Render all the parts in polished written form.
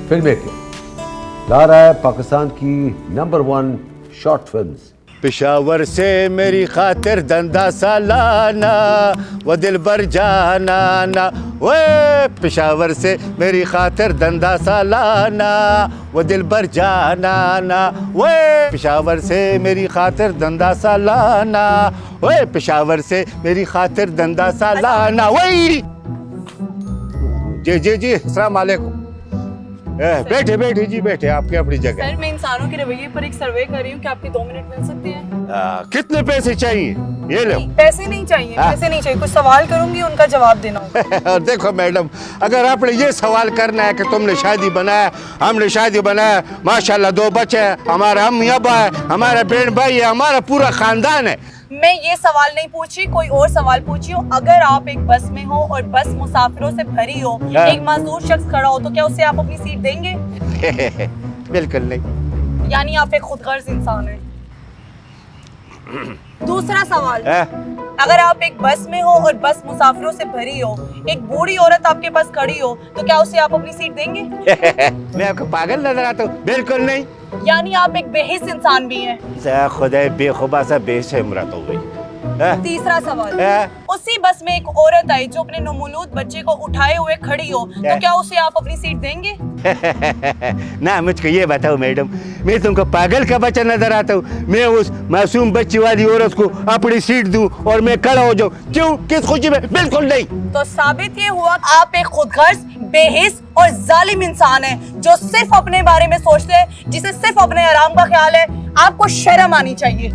Film एक ला रहा है पाकिस्तान की नंबर 1 शॉर्ट फिल्म्स। पेशावर से मेरी खातिर धंधा सालाना वो दिल भर जाना ना, ओए पेशावर से मेरी खातिर धंधा सालाना वो दिल भर जाना ना, ओए पेशावर से मेरी खातिर धंधा सालाना, ओए पेशावर से मेरी खातिर धंधा सालाना। वही जी जी जी, अस्सलाम वालेकुम। बैठे बैठे जी बैठे, आपके अपनी जगह। सर मैं इंसानों के रवैये पर एक सर्वे कर रही हूँ, क्या आपके 2 मिनट मिल सकते हैं? कितने पैसे चाहिए? ये लो। पैसे नहीं चाहिए, पैसे नहीं चाहिए, कुछ सवाल करूंगी उनका जवाब देना होगा। देखो मैडम, अगर आपने ये सवाल करना है कि तुमने शादी बनाया, हमने शादी बनाया, माशाल्लाह 2 बच्चे हैं, हमारा अम्मी अब्बा है, हमारा बहन भाई है, हमारा पूरा खानदान है। मैं ये सवाल नहीं पूछी, कोई और सवाल पूछी हो। अगर आप एक बस में हो और बस मुसाफिरों से भरी हो, एक मजदूर शख्स खड़ा हो, तो क्या उसे आप अपनी सीट देंगे? बिल्कुल नहीं। यानी आप एक खुदगर्ज इंसान हैं। दूसरा सवाल, अगर आप एक बस में हो और बस मुसाफिरों से भरी हो, एक बूढ़ी औरत आपके पास खड़ी हो, तो क्या उसे आप अपनी सीट देंगे? मैं आपको पागल नजर आता हूँ? बिल्कुल नहीं। यानी आप एक बेहिस इंसान भी हैं। खुदा बेखुबा सा बेशर्म हो गई। तीसरा सवाल, उसी बस में एक औरत आई जो अपने नौमौलूद बच्चे को उठाए हुए खड़ी हो, तो क्या उसे आप अपनी सीट देंगे? ना मुझको ये बताओ मैडम, मैं तुमको पागल का बच्चा नजर आता हूँ? मैं उस मासूम बच्ची वाली औरत को अपनी सीट दूं और मैं खड़ा हो जाऊं? क्यों, किस खुशी में? बिल्कुल नहीं। तो साबित ये हुआ आप एक खुदगर्ज, बेहिस और जालिम इंसान हैं, जो सिर्फ अपने बारे में सोचते हैं, जिसे सिर्फ अपने आराम का ख्याल है। आपको शर्म आनी चाहिए।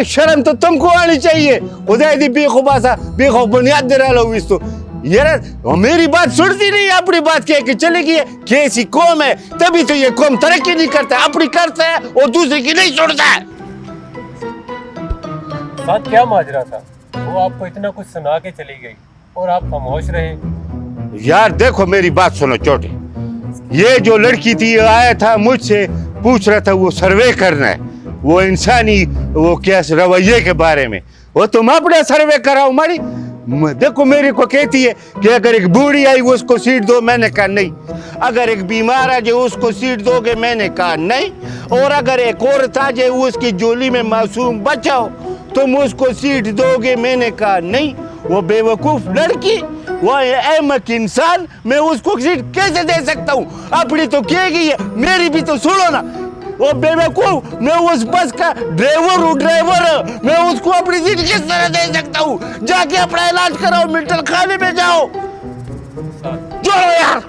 शर्म तो तुमको आनी चाहिए। खुदा दी बेखुबा सा बेखौफ बुनियाद दे रहा लो इस तो यार, मेरी बात सुनती नहीं, अपनी बात कह के चली गई है। कैसी कौम है, तभी तो ये कौम तरक्की नहीं करता, अपनी करता है और दूसरे की नहीं छोड़ता है। साथ क्या माजरा था? वो आपको इतना कुछ सुना के चली गई और आप खामोश रहे। यार देखो मेरी बात सुनो छोटे, ये जो लड़की थी आया था मुझसे पूछ रहा था वो सर्वे करना है, वो इंसानी वो क्या रवैये के बारे में। वो तुम अपना सर्वे कराओ मारी। देखो मेरे को कहती है कि अगर एक बूढ़ी आई उसको सीट दो, मैंने कहा नहीं। अगर एक बीमार आ जाए उसको सीट दोगे, मैंने कहा नहीं। और अगर एक औरत आ जाए उसकी झोली में मासूम बच्चा हो, तुम उसको सीट दोगे, मैंने कहा नहीं। वो बेवकूफ लड़की, वो अहमक इंसान, मैं उसको सीट कैसे दे सकता हूँ? अपनी तो कहेगी है, मेरी भी तो सुनो ना। वो बेवकूफ, मैं उस बस का ड्राइवर हूँ, ड्राइवर। मैं उसको अपनी सीट किस तरह दे सकता हूँ? जाके अपना इलाज कराओ, मेंटल खाने में जाओ। जोड़ो यार।